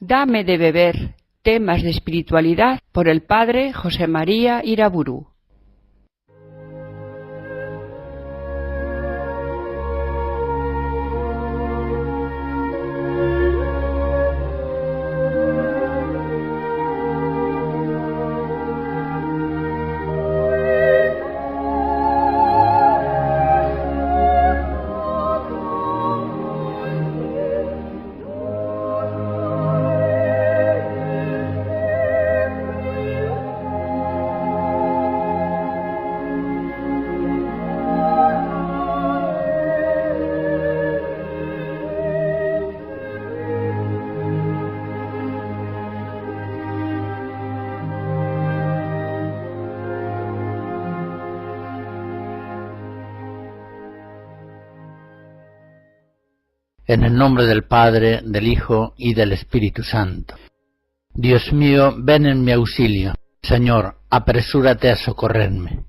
Dame de beber, temas de espiritualidad por el padre José María Iraburu. En el nombre del Padre, del Hijo y del Espíritu Santo. Dios mío, ven en mi auxilio. Señor, apresúrate a socorrerme.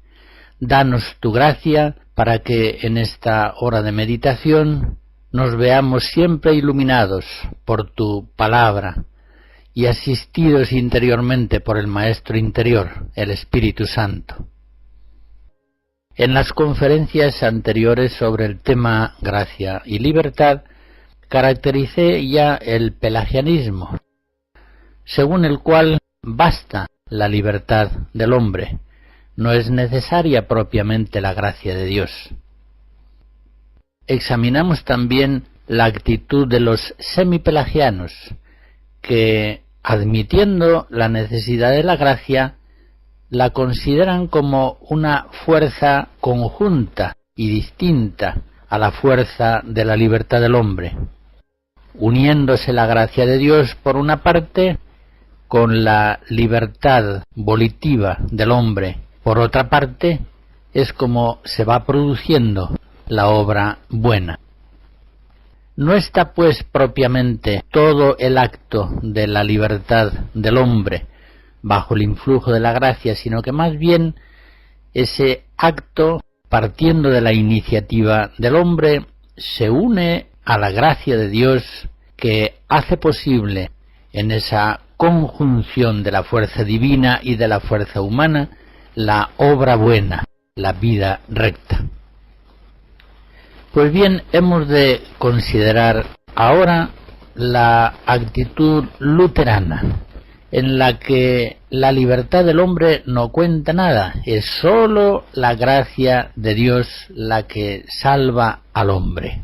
Danos tu gracia para que en esta hora de meditación nos veamos siempre iluminados por tu palabra y asistidos interiormente por el Maestro interior, el Espíritu Santo. En las conferencias anteriores sobre el tema gracia y libertad, caractericé ya el pelagianismo, según el cual basta la libertad del hombre, no es necesaria propiamente la gracia de Dios. Examinamos también la actitud de los semipelagianos, que, admitiendo la necesidad de la gracia, la consideran como una fuerza conjunta y distinta a la fuerza de la libertad del hombre, uniéndose la gracia de Dios por una parte con la libertad volitiva del hombre, por otra parte es como se va produciendo la obra buena. No está pues propiamente todo el acto de la libertad del hombre bajo el influjo de la gracia, sino que más bien ese acto, partiendo de la iniciativa del hombre, se une a la gracia de Dios que hace posible en esa conjunción de la fuerza divina y de la fuerza humana la obra buena, la vida recta. Pues bien, hemos de considerar ahora la actitud luterana, en la que la libertad del hombre no cuenta nada, es sólo la gracia de Dios la que salva al hombre.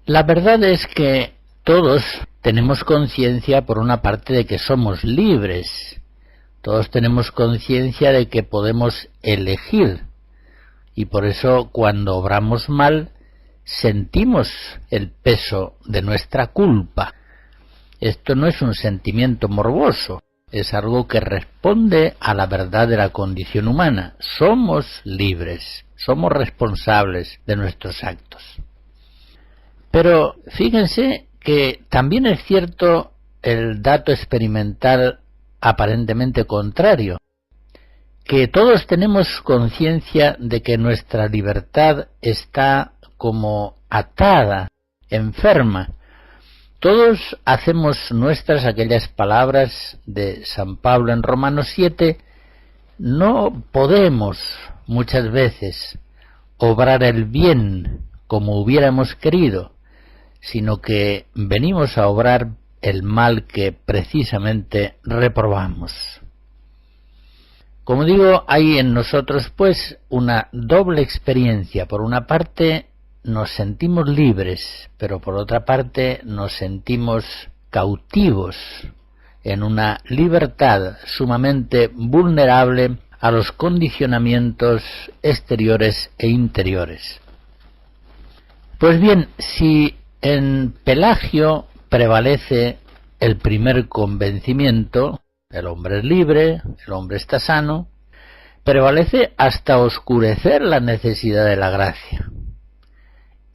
La verdad es que todos tenemos conciencia, por una parte, de que somos libres. Todos tenemos conciencia de que podemos elegir. Y por eso, cuando obramos mal, sentimos el peso de nuestra culpa. Esto no es un sentimiento morboso, es algo que responde a la verdad de la condición humana. Somos libres, somos responsables de nuestros actos. Pero fíjense que también es cierto el dato experimental aparentemente contrario, que todos tenemos conciencia de que nuestra libertad está como atada, enferma. Todos hacemos nuestras aquellas palabras de San Pablo en Romanos 7, no podemos muchas veces obrar el bien como hubiéramos querido, sino que venimos a obrar el mal que precisamente reprobamos. Como digo, hay en nosotros pues una doble experiencia. Por una parte nos sentimos libres, pero por otra parte nos sentimos cautivos en una libertad sumamente vulnerable a los condicionamientos exteriores e interiores. Pues bien, si en Pelagio prevalece el primer convencimiento, el hombre es libre, el hombre está sano, prevalece hasta oscurecer la necesidad de la gracia.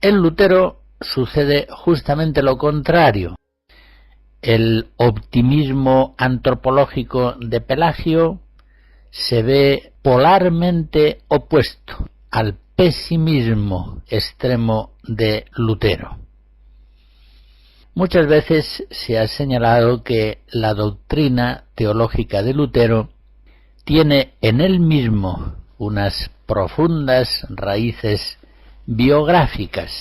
En Lutero sucede justamente lo contrario. El optimismo antropológico de Pelagio se ve polarmente opuesto al pesimismo extremo de Lutero. Muchas veces se ha señalado que la doctrina teológica de Lutero tiene en él mismo unas profundas raíces biográficas.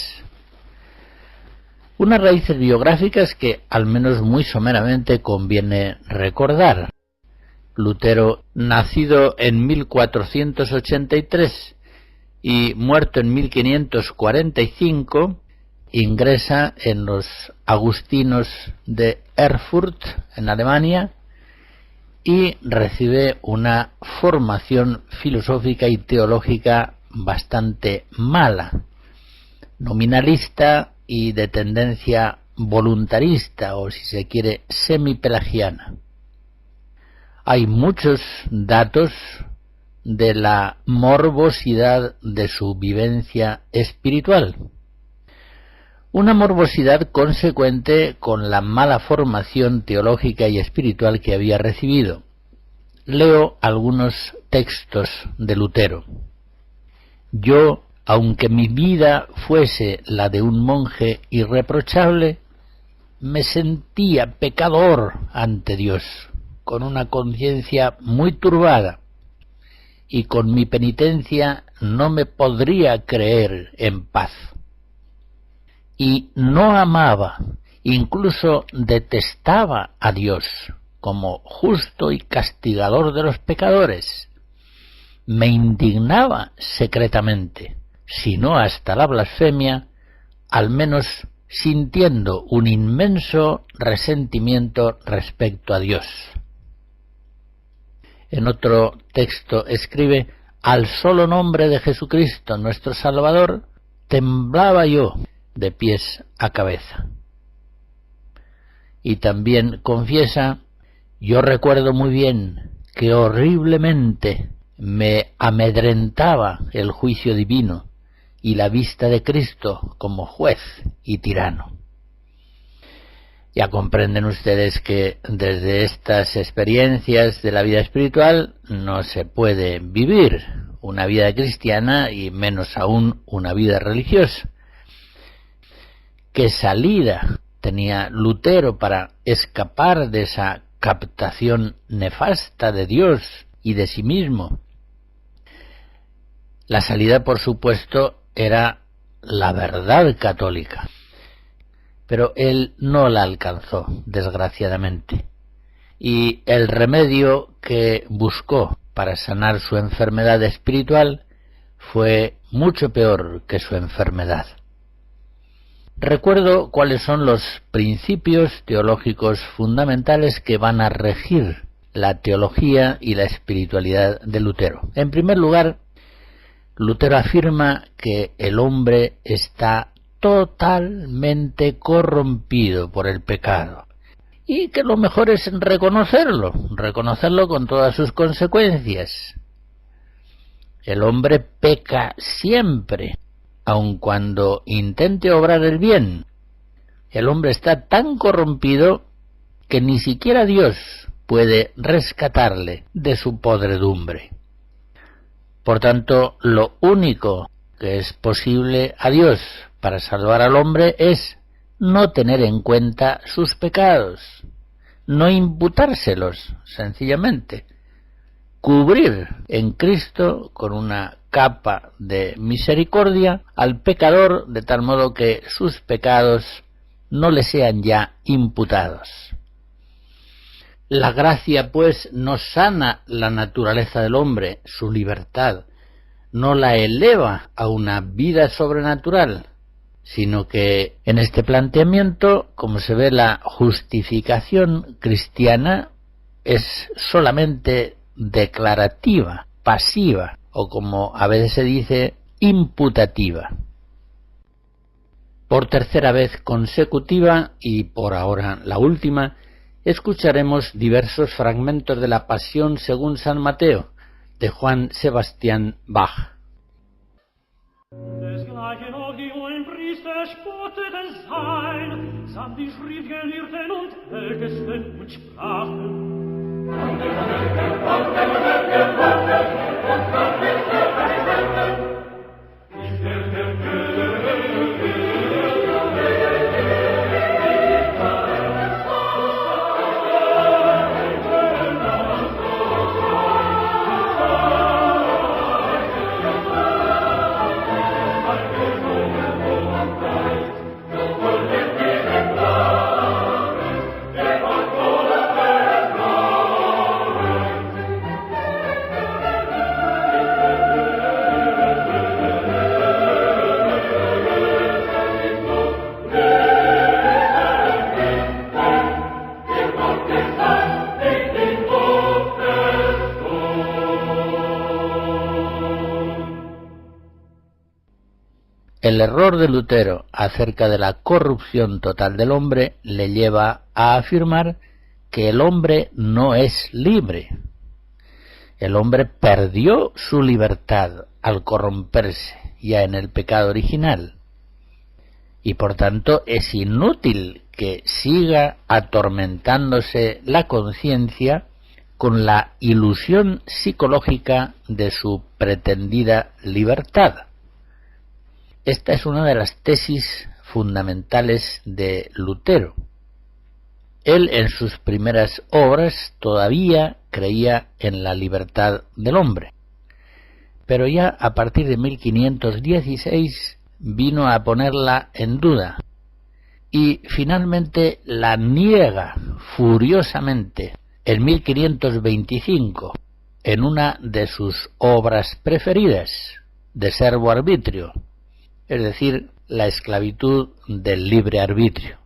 Unas raíces biográficas que, al menos muy someramente, conviene recordar. Lutero, nacido en 1483 y muerto en 1545, ingresa en los agustinos de Erfurt, en Alemania, y recibe una formación filosófica y teológica bastante mala, nominalista y de tendencia voluntarista, o si se quiere, semipelagiana. Hay muchos datos de la morbosidad de su vivencia espiritual. Una morbosidad consecuente con la mala formación teológica y espiritual que había recibido. Leo algunos textos de Lutero. Yo, aunque mi vida fuese la de un monje irreprochable, me sentía pecador ante Dios, con una conciencia muy turbada, y con mi penitencia no me podría creer en paz. Y no amaba, incluso detestaba a Dios como justo y castigador de los pecadores. Me indignaba secretamente, si no hasta la blasfemia, al menos sintiendo un inmenso resentimiento respecto a Dios. En otro texto escribe: al solo nombre de Jesucristo, nuestro Salvador, temblaba yo de pies a cabeza. Y también confiesa: yo recuerdo muy bien que horriblemente me amedrentaba el juicio divino y la vista de Cristo como juez y tirano. Ya comprenden ustedes que desde estas experiencias de la vida espiritual no se puede vivir una vida cristiana y menos aún una vida religiosa. ¿Qué salida tenía Lutero para escapar de esa captación nefasta de Dios y de sí mismo? La salida, por supuesto, era la verdad católica, pero él no la alcanzó, desgraciadamente, y el remedio que buscó para sanar su enfermedad espiritual fue mucho peor que su enfermedad. Recuerdo cuáles son los principios teológicos fundamentales que van a regir la teología y la espiritualidad de Lutero. En primer lugar, Lutero afirma que el hombre está totalmente corrompido por el pecado y que lo mejor es reconocerlo con todas sus consecuencias. El hombre peca siempre, aun cuando intente obrar el bien. El hombre está tan corrompido que ni siquiera Dios puede rescatarle de su podredumbre. Por tanto, lo único que es posible a Dios para salvar al hombre es no tener en cuenta sus pecados, no imputárselos, sencillamente, cubrir en Cristo con una capa de misericordia al pecador, de tal modo que sus pecados no le sean ya imputados. La gracia, pues, no sana la naturaleza del hombre, su libertad, no la eleva a una vida sobrenatural, sino que en este planteamiento, como se ve, la justificación cristiana es solamente declarativa, pasiva, o como a veces se dice, imputativa. Por tercera vez consecutiva, y por ahora la última, escucharemos diversos fragmentos de la Pasión según San Mateo, de Juan Sebastián Bach. Desgleichen auch die Hohenpriester spotteten sein, samt die Schriftgelehrten und Ältesten und sprachen: el error de Lutero acerca de la corrupción total del hombre le lleva a afirmar que el hombre no es libre. El hombre perdió su libertad al corromperse ya en el pecado original, y por tanto es inútil que siga atormentándose la conciencia con la ilusión psicológica de su pretendida libertad. Esta es una de las tesis fundamentales de Lutero. Él en sus primeras obras todavía creía en la libertad del hombre, pero ya a partir de 1516 vino a ponerla en duda y finalmente la niega furiosamente en 1525 en una de sus obras preferidas, De Servo Arbitrio, es decir, la esclavitud del libre arbitrio.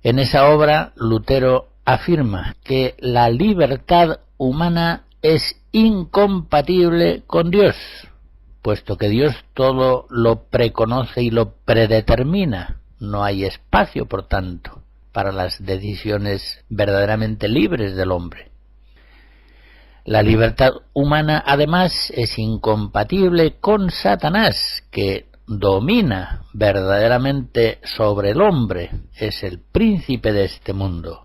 En esa obra, Lutero afirma que la libertad humana es incompatible con Dios, puesto que Dios todo lo preconoce y lo predetermina. No hay espacio, por tanto, para las decisiones verdaderamente libres del hombre. La libertad humana, además, es incompatible con Satanás, que domina verdaderamente sobre el hombre, es el príncipe de este mundo.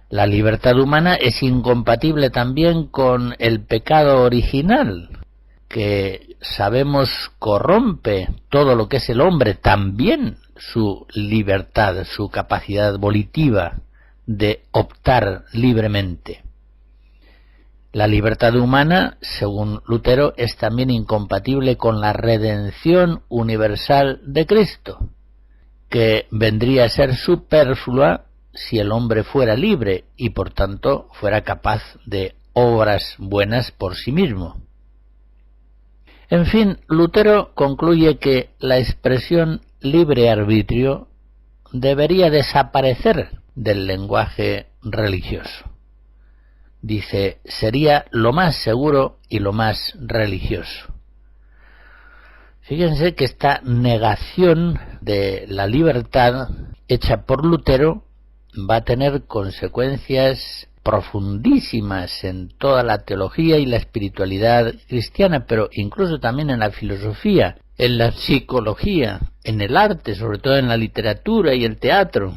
La libertad humana es incompatible también con el pecado original, que sabemos corrompe todo lo que es el hombre, también su libertad, su capacidad volitiva de optar libremente. La libertad humana, según Lutero, es también incompatible con la redención universal de Cristo, que vendría a ser superflua si el hombre fuera libre y por tanto fuera capaz de obras buenas por sí mismo. En fin, Lutero concluye que la expresión libre arbitrio debería desaparecer del lenguaje religioso. Dice, sería lo más seguro y lo más religioso. Fíjense que esta negación de la libertad hecha por Lutero va a tener consecuencias profundísimas en toda la teología y la espiritualidad cristiana, pero incluso también en la filosofía, en la psicología, en el arte, sobre todo en la literatura y el teatro.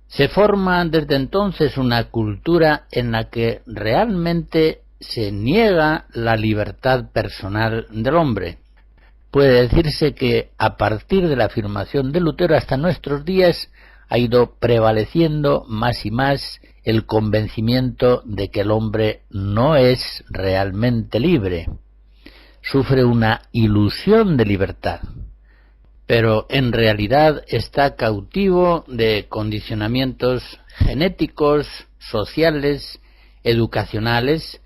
Se forma desde entonces una cultura en la que realmente se niega la libertad personal del hombre. Puede decirse que a partir de la afirmación de Lutero hasta nuestros días ha ido prevaleciendo más y más el convencimiento de que el hombre no es realmente libre. Sufre una ilusión de libertad, pero en realidad está cautivo de condicionamientos genéticos, sociales, educacionales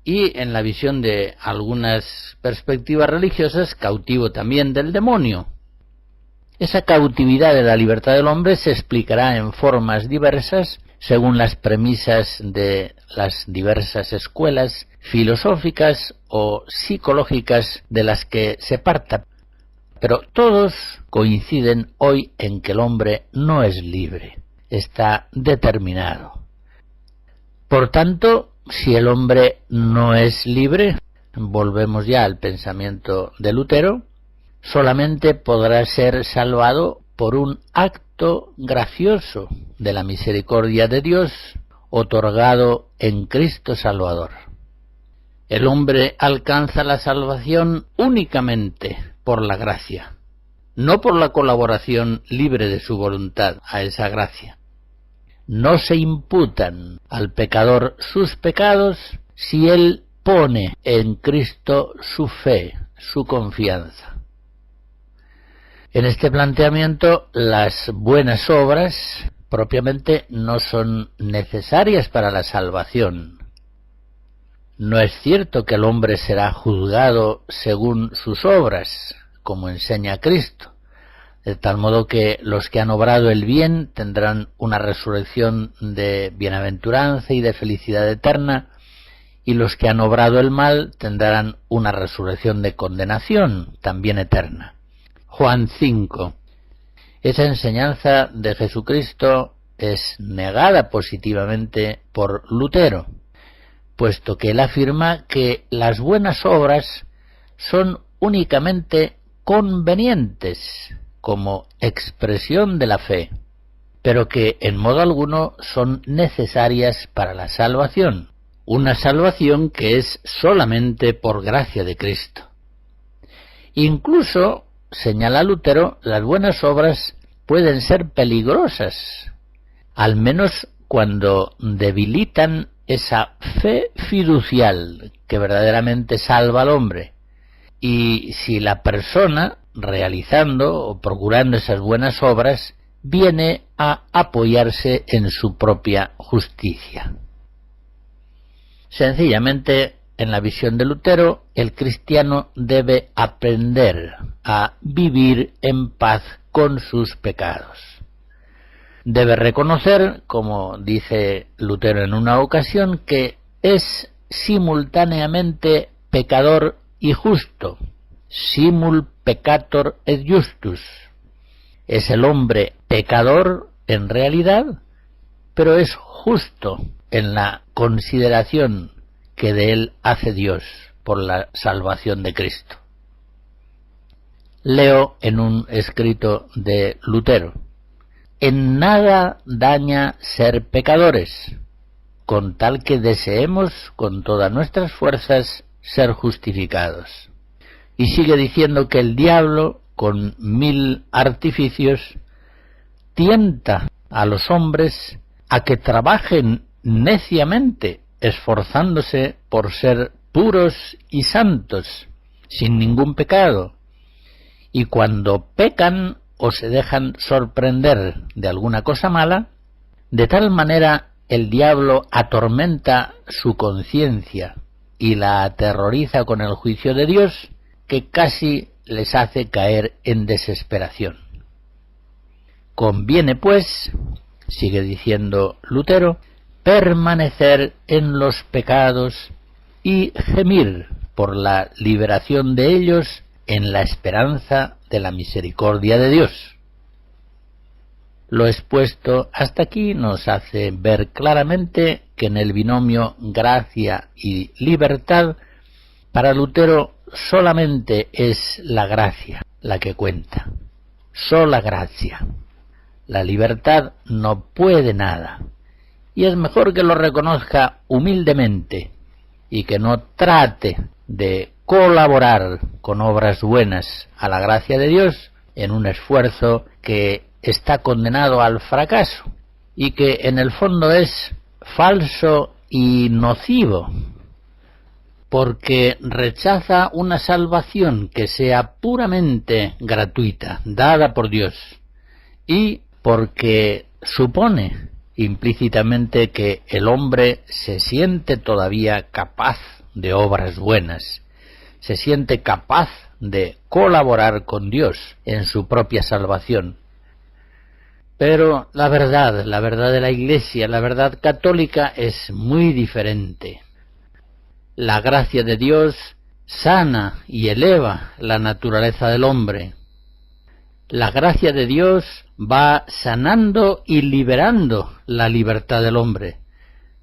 y, en la visión de algunas perspectivas religiosas, cautivo también del demonio. Esa cautividad de la libertad del hombre se explicará en formas diversas según las premisas de las diversas escuelas filosóficas o psicológicas de las que se parta. Pero todos coinciden hoy en que el hombre no es libre, está determinado. Por tanto, si el hombre no es libre, volvemos ya al pensamiento de Lutero, solamente podrá ser salvado por un acto gracioso de la misericordia de Dios otorgado en Cristo Salvador. El hombre alcanza la salvación únicamente por la gracia, no por la colaboración libre de su voluntad a esa gracia. No se imputan al pecador sus pecados si él pone en Cristo su fe, su confianza. En este planteamiento, las buenas obras propiamente no son necesarias para la salvación. No es cierto que el hombre será juzgado según sus obras, como enseña Cristo, de tal modo que los que han obrado el bien tendrán una resurrección de bienaventuranza y de felicidad eterna, y los que han obrado el mal tendrán una resurrección de condenación, también eterna. Juan 5. Esa enseñanza de Jesucristo es negada positivamente por Lutero, puesto que él afirma que las buenas obras son únicamente convenientes como expresión de la fe, pero que en modo alguno son necesarias para la salvación, una salvación que es solamente por gracia de Cristo. Incluso, señala Lutero, las buenas obras pueden ser peligrosas, al menos cuando debilitan esa fe fiducial que verdaderamente salva al hombre, y si la persona, realizando o procurando esas buenas obras, viene a apoyarse en su propia justicia. Sencillamente, en la visión de Lutero, el cristiano debe aprender a vivir en paz con sus pecados. Debe reconocer, como dice Lutero en una ocasión, que es simultáneamente pecador y justo, simul peccator et justus. Es el hombre pecador en realidad, pero es justo en la consideración que de él hace Dios por la salvación de Cristo. Leo en un escrito de Lutero: en nada daña ser pecadores, con tal que deseemos con todas nuestras fuerzas ser justificados. Y sigue diciendo que el diablo, con 1000 artificios, tienta a los hombres a que trabajen neciamente, esforzándose por ser puros y santos, sin ningún pecado, y cuando pecan o se dejan sorprender de alguna cosa mala, de tal manera el diablo atormenta su conciencia y la aterroriza con el juicio de Dios, que casi les hace caer en desesperación. Conviene, pues, sigue diciendo Lutero, permanecer en los pecados y gemir por la liberación de ellos en la esperanza de la misericordia de Dios. Lo expuesto hasta aquí nos hace ver claramente que en el binomio gracia y libertad, para Lutero solamente es la gracia la que cuenta, sola gracia. La libertad no puede nada, y es mejor que lo reconozca humildemente y que no trate de colaborar con obras buenas a la gracia de Dios en un esfuerzo que está condenado al fracaso y que en el fondo es falso y nocivo, porque rechaza una salvación que sea puramente gratuita, dada por Dios, y porque supone implícitamente que el hombre se siente todavía capaz de obras buenas, se siente capaz de colaborar con Dios en su propia salvación. Pero la verdad de la Iglesia, la verdad católica es muy diferente. La gracia de Dios sana y eleva la naturaleza del hombre. La gracia de Dios va sanando y liberando la libertad del hombre,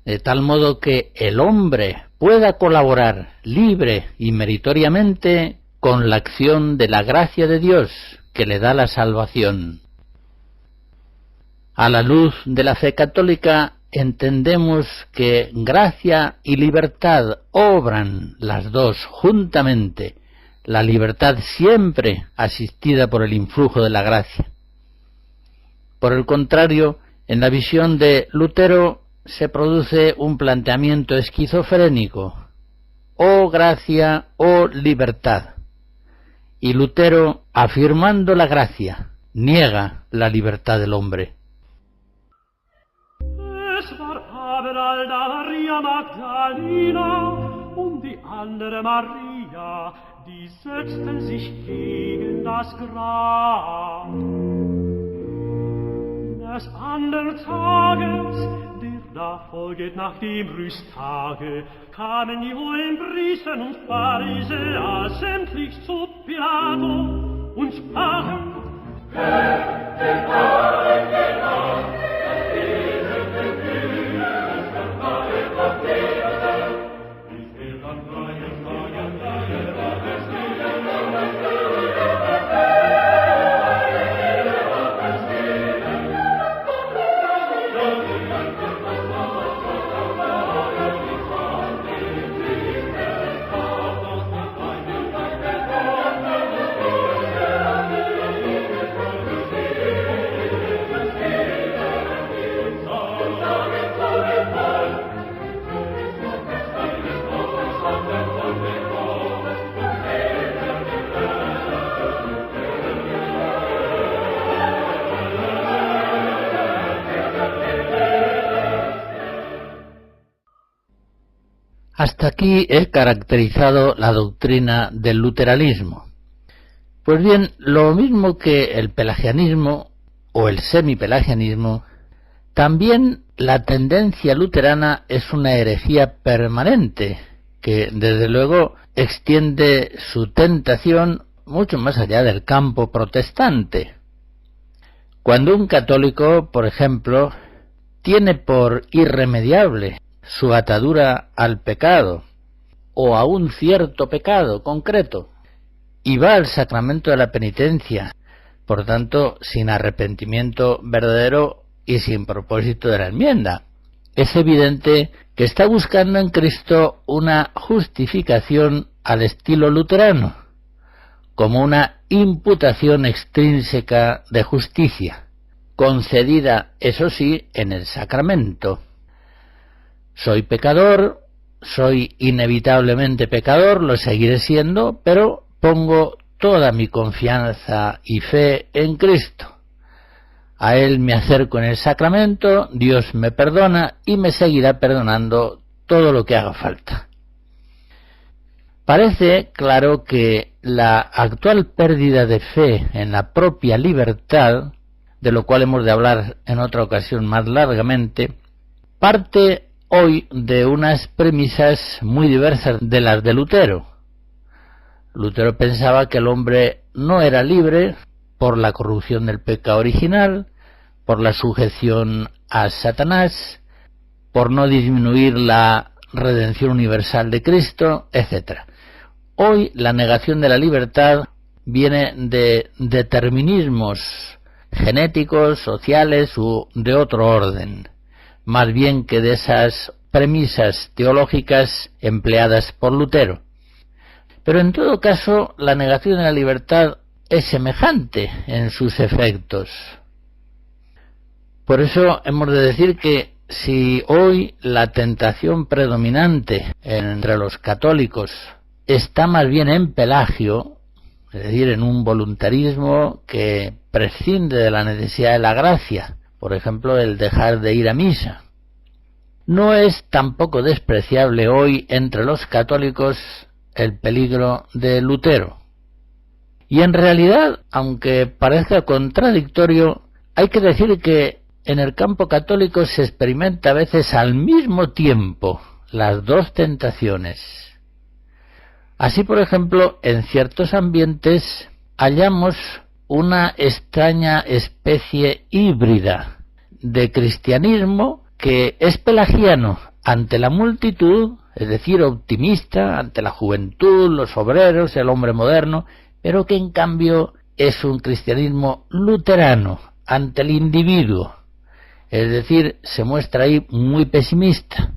de tal modo que el hombre pueda colaborar libre y meritoriamente con la acción de la gracia de Dios que le da la salvación. A la luz de la fe católica entendemos que gracia y libertad obran las dos juntamente, la libertad siempre asistida por el influjo de la gracia. Por el contrario, en la visión de Lutero se produce un planteamiento esquizofrénico: o gracia o libertad. Y Lutero, afirmando la gracia, niega la libertad del hombre. Es war aber da Maria Magdalena und die andere Maria, die setzten sich gegen das Grab. Des andern Tages, der Da folget nach dem Rüsttage, kamen die hohen Priester und Pharisäer sämtlich zu Pilato und sprachen: Hasta aquí he caracterizado la doctrina del luteranismo. Pues bien, lo mismo que el pelagianismo o el semipelagianismo, también la tendencia luterana es una herejía permanente, que desde luego extiende su tentación mucho más allá del campo protestante. Cuando un católico, por ejemplo, tiene por irremediable su atadura al pecado o a un cierto pecado concreto y va al sacramento de la penitencia, por tanto sin arrepentimiento verdadero y sin propósito de la enmienda, es evidente que está buscando en Cristo una justificación al estilo luterano, como una imputación extrínseca de justicia, concedida, eso sí, en el sacramento. Soy pecador, soy inevitablemente pecador, lo seguiré siendo, pero pongo toda mi confianza y fe en Cristo. A Él me acerco en el sacramento, Dios me perdona y me seguirá perdonando todo lo que haga falta. Parece claro que la actual pérdida de fe en la propia libertad, de lo cual hemos de hablar en otra ocasión más largamente, parte hoy de unas premisas muy diversas de las de Lutero. Lutero pensaba que el hombre no era libre por la corrupción del pecado original, por la sujeción a Satanás, por no disminuir la redención universal de Cristo, etc. Hoy la negación de la libertad viene de determinismos genéticos, sociales u de otro orden, más bien que de esas premisas teológicas empleadas por Lutero. Pero en todo caso, la negación de la libertad es semejante en sus efectos. Por eso hemos de decir que si hoy la tentación predominante entre los católicos está más bien en Pelagio, es decir, en un voluntarismo que prescinde de la necesidad de la gracia, por ejemplo, el dejar de ir a misa, no es tampoco despreciable hoy entre los católicos el peligro de Lutero. Y en realidad, aunque parezca contradictorio, hay que decir que en el campo católico se experimenta a veces al mismo tiempo las dos tentaciones. Así, por ejemplo, en ciertos ambientes hallamos una extraña especie híbrida de cristianismo que es pelagiano ante la multitud, es decir, optimista ante la juventud, los obreros, el hombre moderno, pero que en cambio es un cristianismo luterano ante el individuo, es decir, se muestra ahí muy pesimista.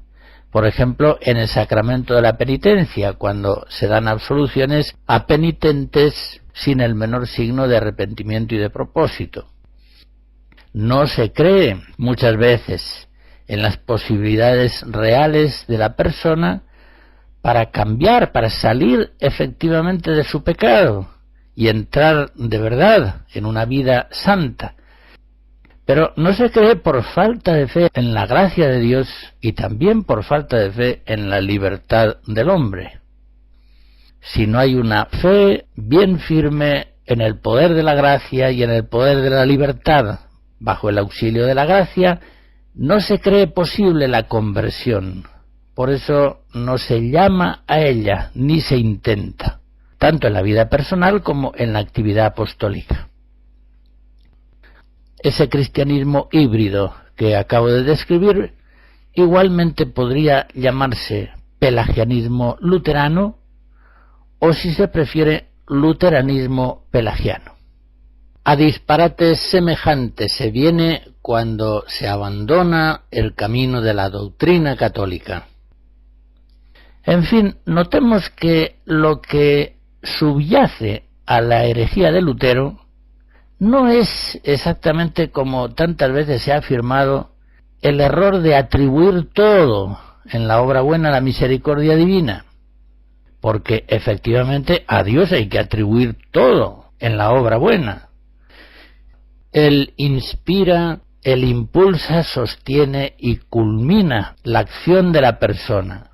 Por ejemplo, en el sacramento de la penitencia, cuando se dan absoluciones a penitentes sin el menor signo de arrepentimiento y de propósito. No se cree muchas veces en las posibilidades reales de la persona para cambiar, para salir efectivamente de su pecado y entrar de verdad en una vida santa. Pero no se cree por falta de fe en la gracia de Dios y también por falta de fe en la libertad del hombre. Si no hay una fe bien firme en el poder de la gracia y en el poder de la libertad, bajo el auxilio de la gracia, No se cree posible la conversión, por eso no se llama a ella ni se intenta, tanto en la vida personal como en la actividad apostólica. Ese cristianismo híbrido que acabo de describir igualmente podría llamarse pelagianismo luterano o, si se prefiere, luteranismo pelagiano. A disparates semejantes se viene cuando se abandona el camino de la doctrina católica. En fin, notemos que lo que subyace a la herejía de Lutero no es exactamente, como tantas veces se ha afirmado, el error de atribuir todo en la obra buena a la misericordia divina, porque efectivamente a Dios hay que atribuir todo en la obra buena. Él inspira, él impulsa, sostiene y culmina la acción de la persona.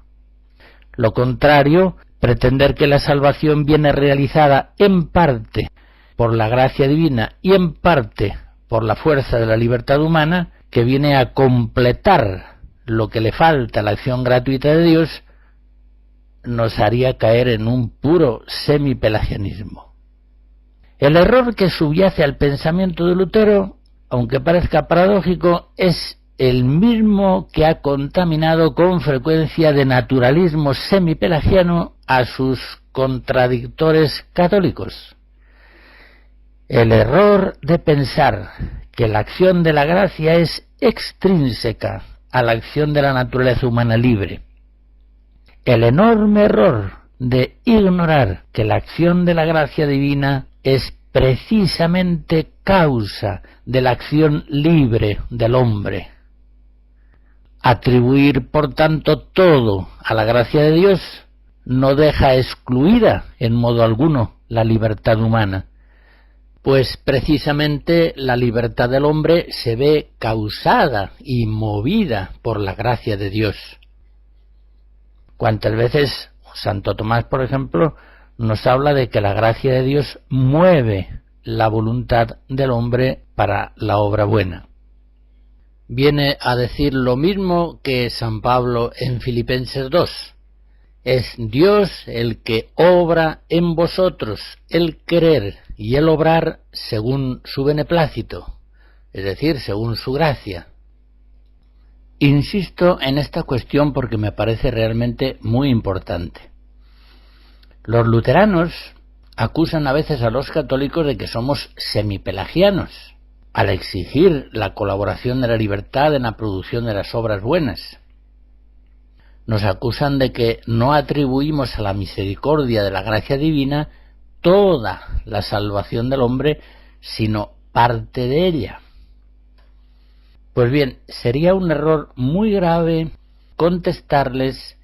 Lo contrario, pretender que la salvación viene realizada en parte por la gracia divina y en parte por la fuerza de la libertad humana, que viene a completar lo que le falta a la acción gratuita de Dios, nos haría caer en un puro semipelagianismo. El error que subyace al pensamiento de Lutero, aunque parezca paradójico, es el mismo que ha contaminado con frecuencia de naturalismo semipelagiano a sus contradictores católicos. El error de pensar que la acción de la gracia es extrínseca a la acción de la naturaleza humana libre. El enorme error de ignorar que la acción de la gracia divina es precisamente causa de la acción libre del hombre. Atribuir, por tanto, todo a la gracia de Dios no deja excluida en modo alguno la libertad humana, pues precisamente la libertad del hombre se ve causada y movida por la gracia de Dios. ¿Cuántas veces Santo Tomás, por ejemplo, nos habla de que la gracia de Dios mueve la voluntad del hombre para la obra buena? Viene a decir lo mismo que San Pablo en Filipenses 2. Es Dios el que obra en vosotros el querer y el obrar según su beneplácito, es decir, según su gracia. Insisto en esta cuestión porque me parece realmente muy importante. Los luteranos acusan a veces a los católicos de que somos semipelagianos, al exigir la colaboración de la libertad en la producción de las obras buenas. Nos acusan de que no atribuimos a la misericordia de la gracia divina toda la salvación del hombre, sino parte de ella. Pues bien, sería un error muy grave contestarles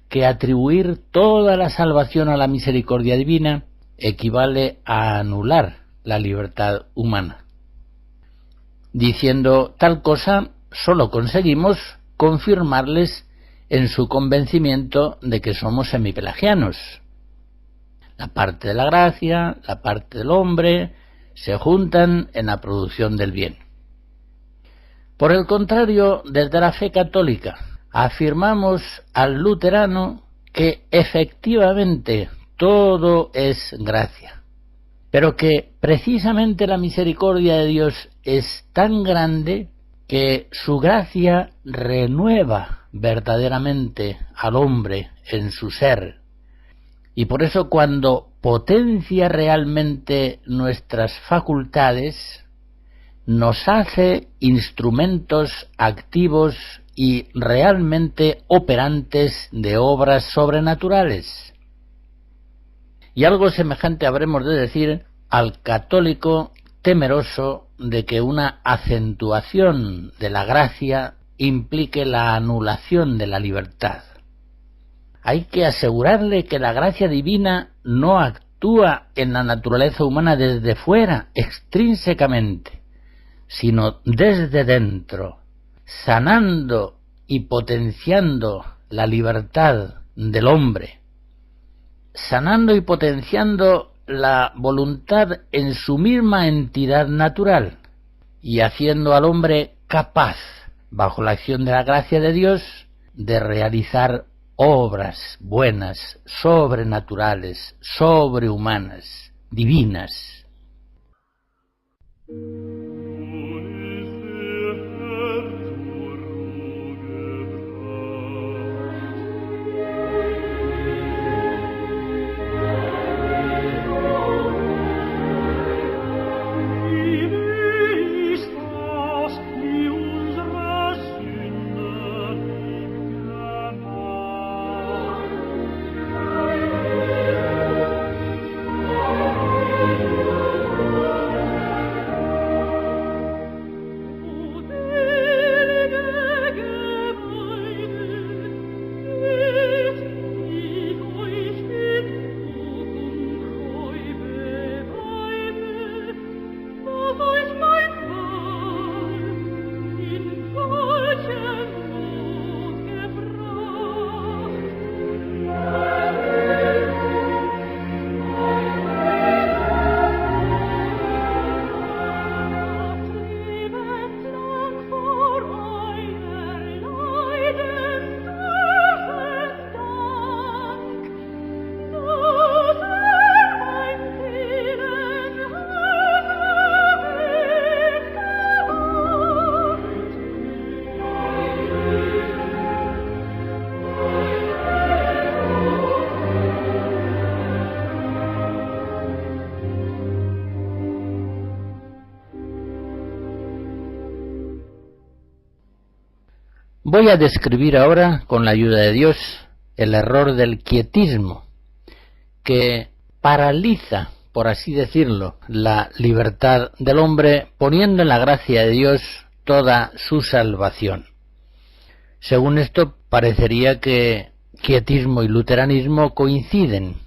que atribuir toda la salvación a la misericordia divina equivale a anular la libertad humana. Diciendo tal cosa, solo conseguimos confirmarles en su convencimiento de que somos semipelagianos. La parte de la gracia, la parte del hombre, se juntan en la producción del bien. Por el contrario, desde la fe católica, afirmamos al luterano que efectivamente todo es gracia, pero que precisamente la misericordia de Dios es tan grande que su gracia renueva verdaderamente al hombre en su ser. Y por eso cuando potencia realmente nuestras facultades, nos hace instrumentos activos y realmente operantes de obras sobrenaturales. Y algo semejante habremos de decir al católico temeroso de que una acentuación de la gracia implique la anulación de la libertad. Hay que asegurarle que la gracia divina no actúa en la naturaleza humana desde fuera, extrínsecamente, sino desde dentro, sanando y potenciando la libertad del hombre, sanando y potenciando la voluntad en su misma entidad natural y haciendo al hombre capaz bajo la acción de la gracia de Dios, de realizar obras buenas, sobrenaturales, sobrehumanas, divinas. Voy a describir ahora, con la ayuda de Dios, el error del quietismo, que paraliza, por así decirlo, la libertad del hombre, poniendo en la gracia de Dios toda su salvación. Según esto, parecería que quietismo y luteranismo coinciden.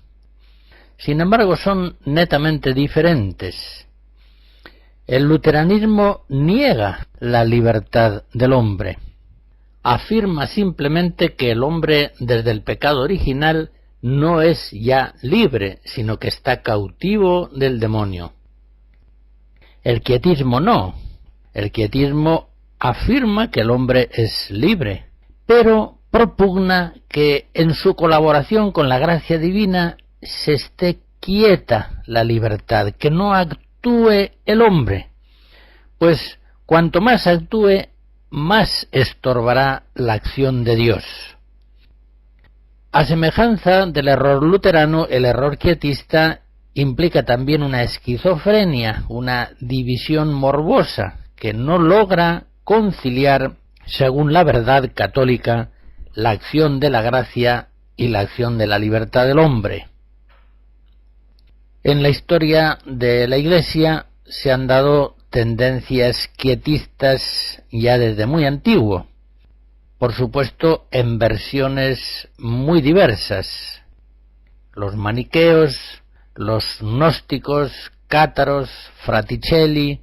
Sin embargo, son netamente diferentes. El luteranismo niega la libertad del hombre. Afirma simplemente que el hombre, desde el pecado original, no es ya libre, sino que está cautivo del demonio. El quietismo no. El quietismo afirma que el hombre es libre, pero propugna que en su colaboración con la gracia divina se esté quieta la libertad, que no actúe el hombre, pues cuanto más actúe, más estorbará la acción de Dios. A semejanza del error luterano, el error quietista implica también una esquizofrenia, una división morbosa, que no logra conciliar, según la verdad católica, la acción de la gracia y la acción de la libertad del hombre. En la historia de la Iglesia se han dado tendencias quietistas ya desde muy antiguo, por supuesto en versiones muy diversas. Los maniqueos, los gnósticos, cátaros, fraticelli,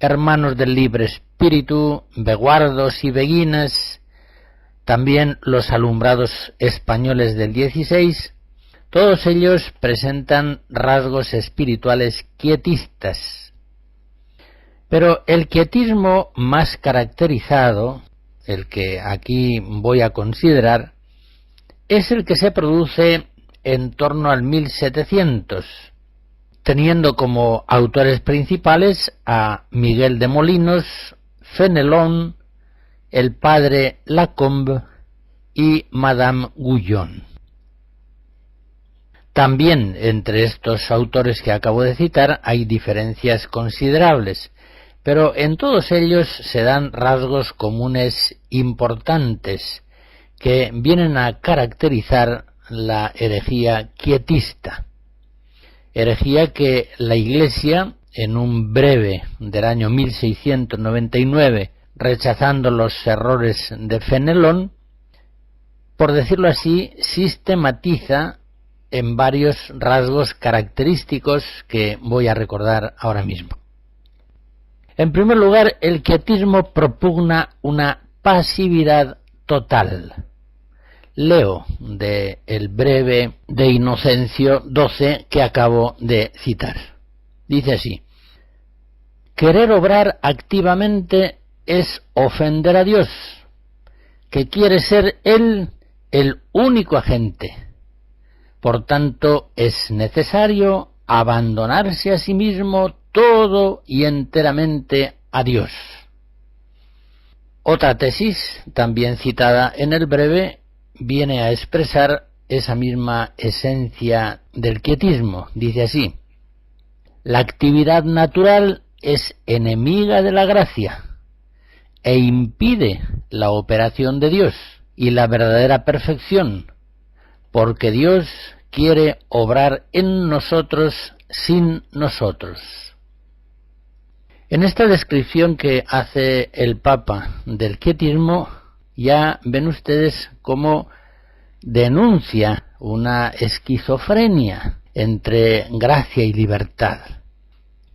hermanos del libre espíritu, beguardos y beguinas, también los alumbrados españoles del XVI, todos ellos presentan rasgos espirituales quietistas. Pero el quietismo más caracterizado, el que aquí voy a considerar, es el que se produce en torno al 1700, teniendo como autores principales a Miguel de Molinos, Fenelón, el padre Lacombe y Madame Guyon. También entre estos autores que acabo de citar hay diferencias considerables, pero en todos ellos se dan rasgos comunes importantes que vienen a caracterizar la herejía quietista. Herejía que la Iglesia, en un breve del año 1699, rechazando los errores de Fenelón, por decirlo así, sistematiza en varios rasgos característicos que voy a recordar ahora mismo. En primer lugar, el quietismo propugna una pasividad total. Leo de el breve de Inocencio XII que acabo de citar. Dice así: querer obrar activamente es ofender a Dios, que quiere ser Él el único agente. Por tanto, es necesario abandonarse a sí mismo todo y enteramente a Dios. Otra tesis, también citada en el breve, viene a expresar esa misma esencia del quietismo. Dice así: la actividad natural es enemiga de la gracia e impide la operación de Dios y la verdadera perfección, porque Dios quiere obrar en nosotros sin nosotros. En esta descripción que hace el Papa del quietismo, ya ven ustedes cómo denuncia una esquizofrenia entre gracia y libertad,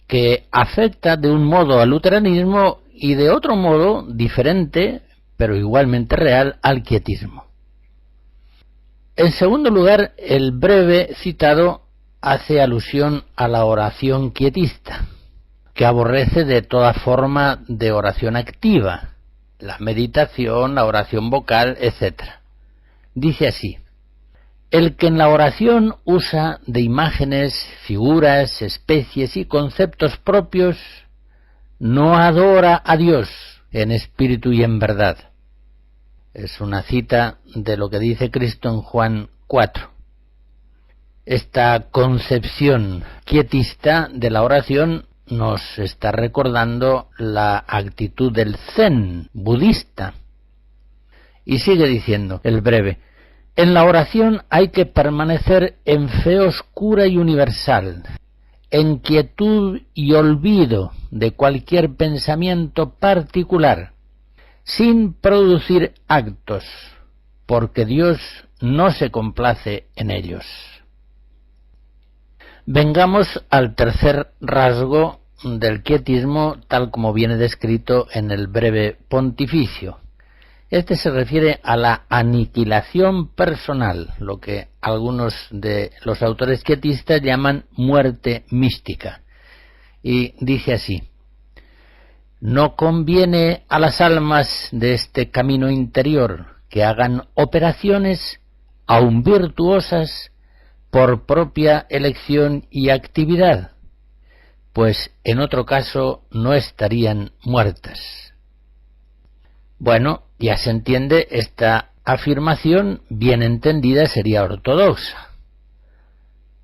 que afecta de un modo al luteranismo y de otro modo diferente, pero igualmente real, al quietismo. En segundo lugar, el breve citado hace alusión a la oración quietista, que aborrece de toda forma de oración activa, la meditación, la oración vocal, etc. Dice así: el que en la oración usa de imágenes, figuras, especies y conceptos propios, no adora a Dios en espíritu y en verdad. Es una cita de lo que dice Cristo en Juan 4. Esta concepción quietista de la oración nos está recordando la actitud del Zen budista. Y sigue diciendo el breve: en la oración hay que permanecer en fe oscura y universal, en quietud y olvido de cualquier pensamiento particular, sin producir actos, porque Dios no se complace en ellos. Vengamos al tercer rasgo del quietismo, tal como viene descrito en el breve pontificio. Este se refiere a la aniquilación personal, lo que algunos de los autores quietistas llaman muerte mística. Y dice así: no conviene a las almas de este camino interior que hagan operaciones aun virtuosas por propia elección y actividad, pues en otro caso no estarían muertas. Bueno, ya se entiende, esta afirmación bien entendida sería ortodoxa.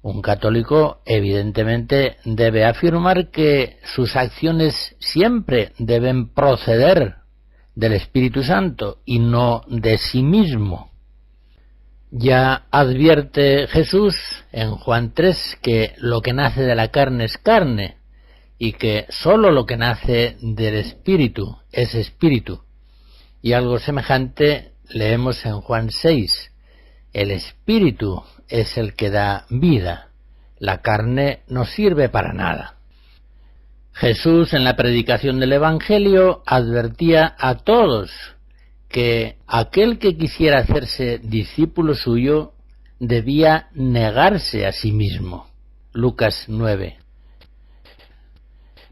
Un católico evidentemente debe afirmar que sus acciones siempre deben proceder del Espíritu Santo y no de sí mismo. Ya advierte Jesús en Juan 3 que lo que nace de la carne es carne y que sólo lo que nace del Espíritu es Espíritu. Y algo semejante leemos en Juan 6. El Espíritu es el que da vida. La carne no sirve para nada. Jesús, en la predicación del Evangelio, advertía a todos que aquel que quisiera hacerse discípulo suyo debía negarse a sí mismo. Lucas 9.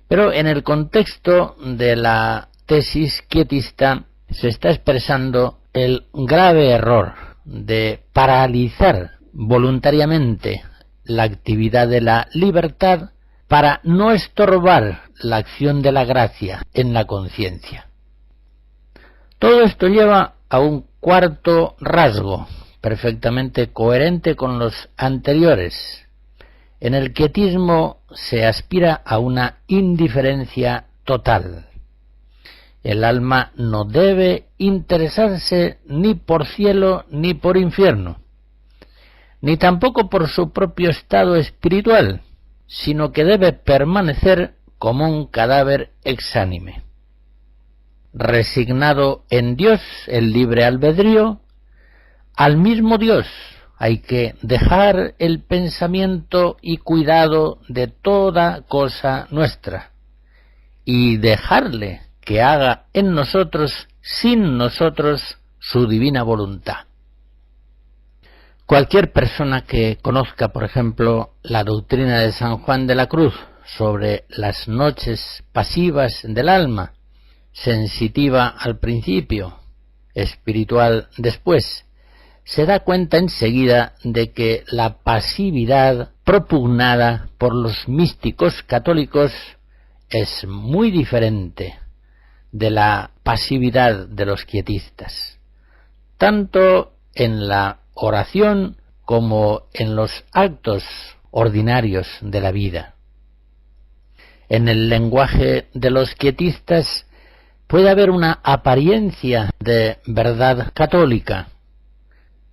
Pero en el contexto de la tesis quietista se está expresando el grave error de paralizar voluntariamente la actividad de la libertad para no estorbar la acción de la gracia en la conciencia. Todo esto lleva a un cuarto rasgo, perfectamente coherente con los anteriores. En el quietismo se aspira a una indiferencia total. El alma no debe interesarse ni por cielo ni por infierno, ni tampoco por su propio estado espiritual, sino que debe permanecer como un cadáver exánime. Resignado en Dios, el libre albedrío, al mismo Dios hay que dejar el pensamiento y cuidado de toda cosa nuestra, y dejarle que haga en nosotros, sin nosotros, su divina voluntad. Cualquier persona que conozca, por ejemplo, la doctrina de San Juan de la Cruz sobre las noches pasivas del alma, sensitiva al principio, espiritual después, se da cuenta enseguida de que la pasividad propugnada por los místicos católicos es muy diferente de la pasividad de los quietistas, tanto en la oración como en los actos ordinarios de la vida. En el lenguaje de los quietistas puede haber una apariencia de verdad católica,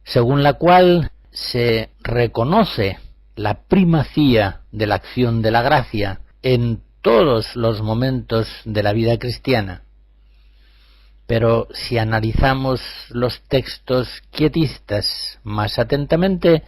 según la cual se reconoce la primacía de la acción de la gracia en todos los momentos de la vida cristiana. Pero si analizamos los textos quietistas más atentamente,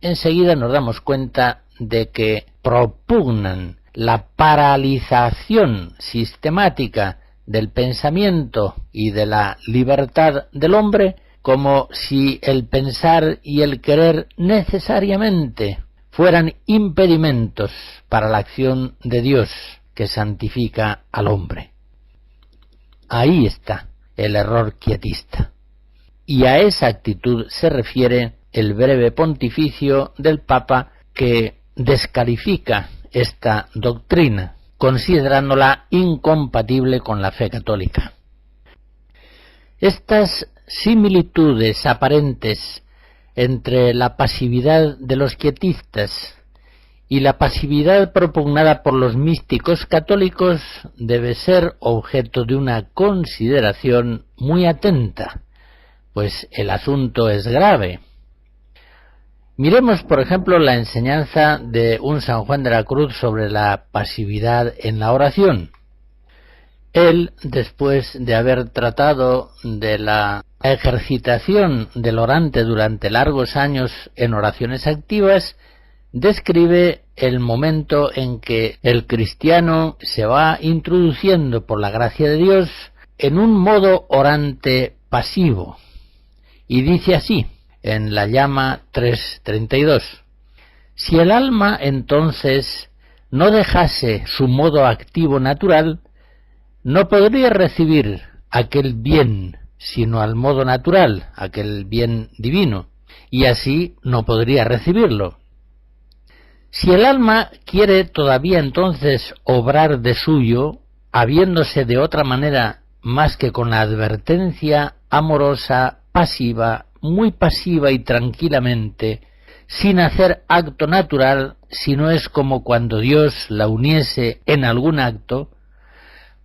enseguida nos damos cuenta de que propugnan la paralización sistemática del pensamiento y de la libertad del hombre, como si el pensar y el querer necesariamente fueran impedimentos para la acción de Dios que santifica al hombre. Ahí está el error quietista. Y a esa actitud se refiere el breve pontificio del Papa, que descalifica esta doctrina, considerándola incompatible con la fe católica. Estas similitudes aparentes entre la pasividad de los quietistas y la pasividad propugnada por los místicos católicos debe ser objeto de una consideración muy atenta, pues el asunto es grave. Miremos, por ejemplo, la enseñanza de un San Juan de la Cruz sobre la pasividad en la oración. Él, después de haber tratado de la ejercitación del orante durante largos años en oraciones activas, describe el momento en que el cristiano se va introduciendo por la gracia de Dios en un modo orante pasivo. Y dice así, en la llama 3:32, si el alma entonces no dejase su modo activo natural, no podría recibir aquel bien, sino al modo natural, aquel bien divino, y así no podría recibirlo. Si el alma quiere todavía entonces obrar de suyo, habiéndose de otra manera más que con la advertencia amorosa, pasiva, muy pasiva y tranquilamente, sin hacer acto natural, si no es como cuando Dios la uniese en algún acto,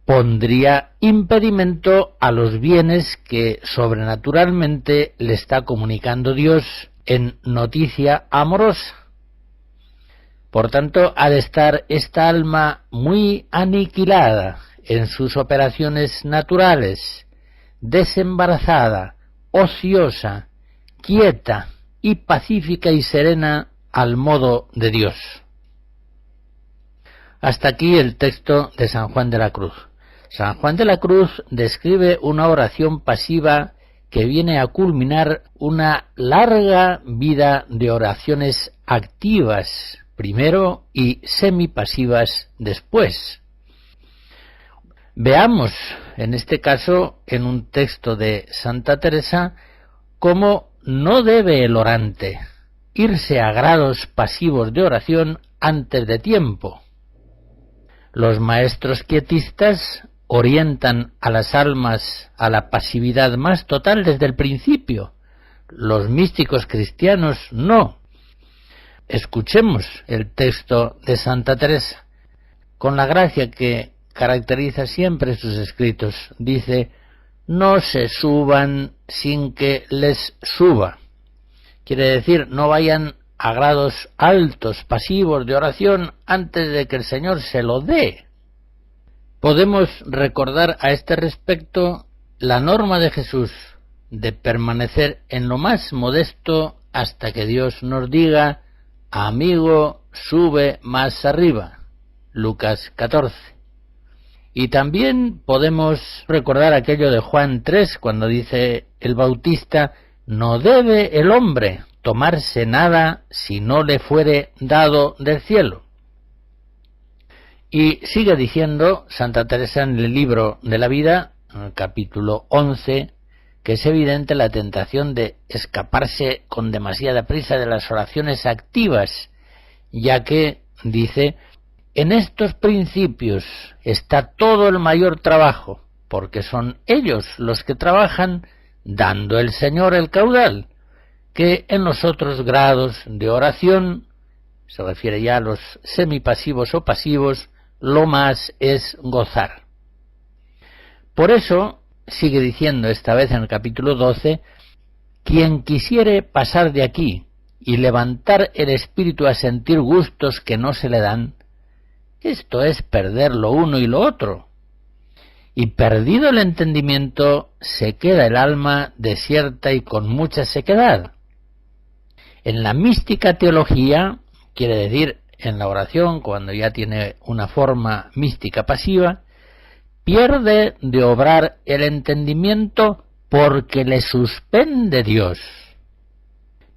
pondría impedimento a los bienes que sobrenaturalmente le está comunicando Dios en noticia amorosa. Por tanto, ha de estar esta alma muy aniquilada en sus operaciones naturales, desembarazada, ociosa, quieta y pacífica y serena al modo de Dios. Hasta aquí el texto de San Juan de la Cruz. San Juan de la Cruz describe una oración pasiva que viene a culminar una larga vida de oraciones activas primero y semipasivas después. Veamos, en este caso, en un texto de Santa Teresa, cómo no debe el orante irse a grados pasivos de oración antes de tiempo. Los maestros quietistas orientan a las almas a la pasividad más total desde el principio. Los místicos cristianos no. Escuchemos el texto de Santa Teresa, con la gracia que caracteriza siempre sus escritos. Dice, no se suban sin que les suba. Quiere decir, no vayan a grados altos, pasivos de oración antes de que el Señor se lo dé. Podemos recordar a este respecto la norma de Jesús de permanecer en lo más modesto hasta que Dios nos diga, amigo, sube más arriba. Lucas 14. Y también podemos recordar aquello de Juan 3, cuando dice el Bautista, no debe el hombre tomarse nada si no le fuere dado del cielo. Y sigue diciendo Santa Teresa en el libro de la vida, en el capítulo 11, que es evidente la tentación de escaparse con demasiada prisa de las oraciones activas, ya que, dice, en estos principios está todo el mayor trabajo, porque son ellos los que trabajan dando el Señor el caudal, que en los otros grados de oración, se refiere ya a los semipasivos o pasivos, lo más es gozar. Por eso, sigue diciendo esta vez en el capítulo 12, quien quisiere pasar de aquí y levantar el espíritu a sentir gustos que no se le dan, esto es perder lo uno y lo otro. Y perdido el entendimiento, se queda el alma desierta y con mucha sequedad. En la mística teología, quiere decir en la oración, cuando ya tiene una forma mística pasiva, pierde de obrar el entendimiento porque le suspende Dios.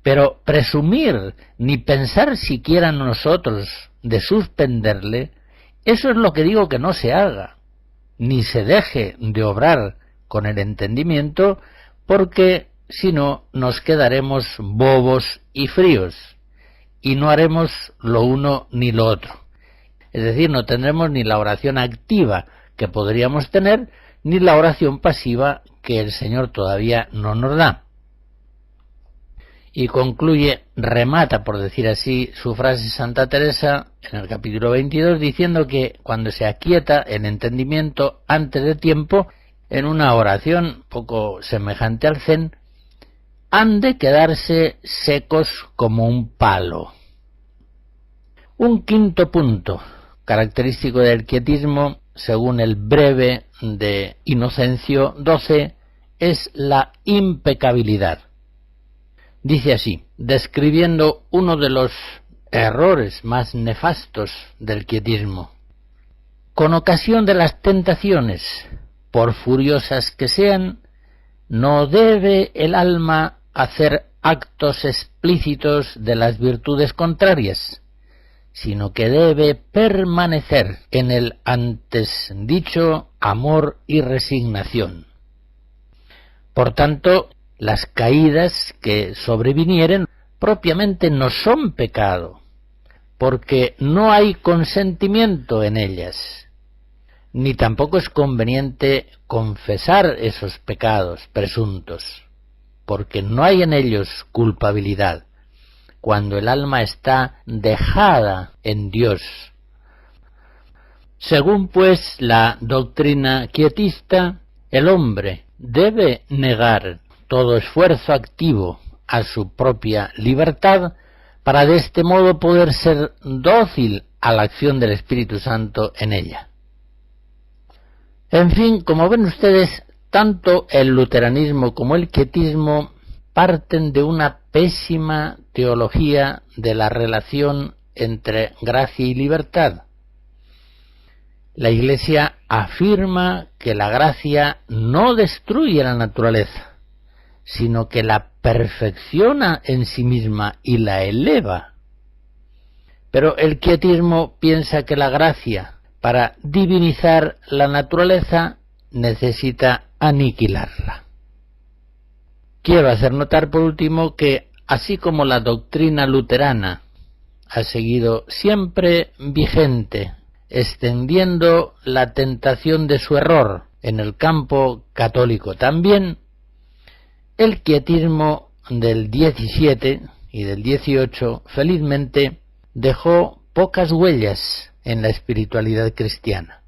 Pero presumir ni pensar siquiera en nosotros de suspenderle, eso es lo que digo que no se haga, ni se deje de obrar con el entendimiento, porque si no nos quedaremos bobos y fríos, y no haremos lo uno ni lo otro. Es decir, no tendremos ni la oración activa que podríamos tener, ni la oración pasiva que el Señor todavía no nos da. Y concluye, remata, por decir así, su frase Santa Teresa en el capítulo 22, diciendo que cuando se aquieta el entendimiento antes de tiempo, en una oración poco semejante al Zen, han de quedarse secos como un palo. Un quinto punto característico del quietismo, según el breve de Inocencio XII, es la impecabilidad. Dice así, describiendo uno de los errores más nefastos del quietismo: con ocasión de las tentaciones, por furiosas que sean, no debe el alma hacer actos explícitos de las virtudes contrarias, sino que debe permanecer en el antes dicho amor y resignación. Por tanto, las caídas que sobrevinieren propiamente no son pecado, porque no hay consentimiento en ellas, ni tampoco es conveniente confesar esos pecados presuntos, porque no hay en ellos culpabilidad, cuando el alma está dejada en Dios. Según pues la doctrina quietista, el hombre debe negar todo esfuerzo activo a su propia libertad para de este modo poder ser dócil a la acción del Espíritu Santo en ella. En fin, como ven ustedes, tanto el luteranismo como el quietismo parten de una pésima teología de la relación entre gracia y libertad. La Iglesia afirma que la gracia no destruye la naturaleza, sino que la perfecciona en sí misma y la eleva. Pero el quietismo piensa que la gracia, para divinizar la naturaleza, necesita aniquilarla. Quiero hacer notar por último que, así como la doctrina luterana ha seguido siempre vigente, extendiendo la tentación de su error en el campo católico también, el quietismo del 17 y del 18, felizmente, dejó pocas huellas en la espiritualidad cristiana.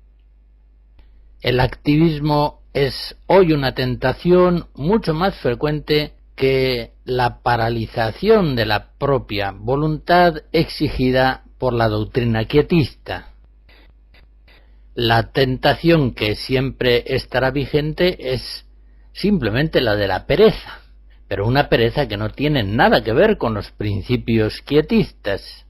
El activismo es hoy una tentación mucho más frecuente que la paralización de la propia voluntad exigida por la doctrina quietista. La tentación que siempre estará vigente es simplemente la de la pereza, pero una pereza que no tiene nada que ver con los principios quietistas.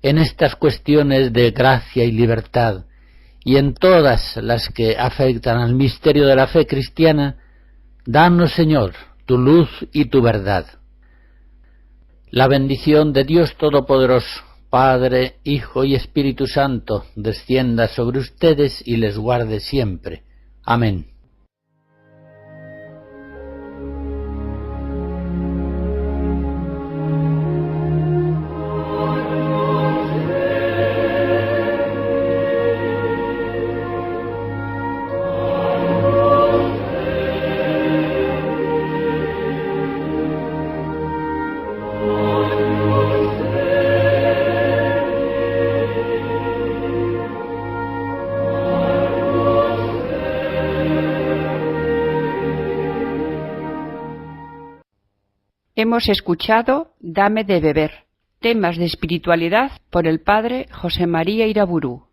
en estas cuestiones de gracia y libertad, y en todas las que afectan al misterio de la fe cristiana, danos, Señor, tu luz y tu verdad. La bendición de Dios Todopoderoso, Padre, Hijo y Espíritu Santo, descienda sobre ustedes y les guarde siempre. Amén. Hemos escuchado Dame de beber, temas de espiritualidad por el padre José María Iraburu.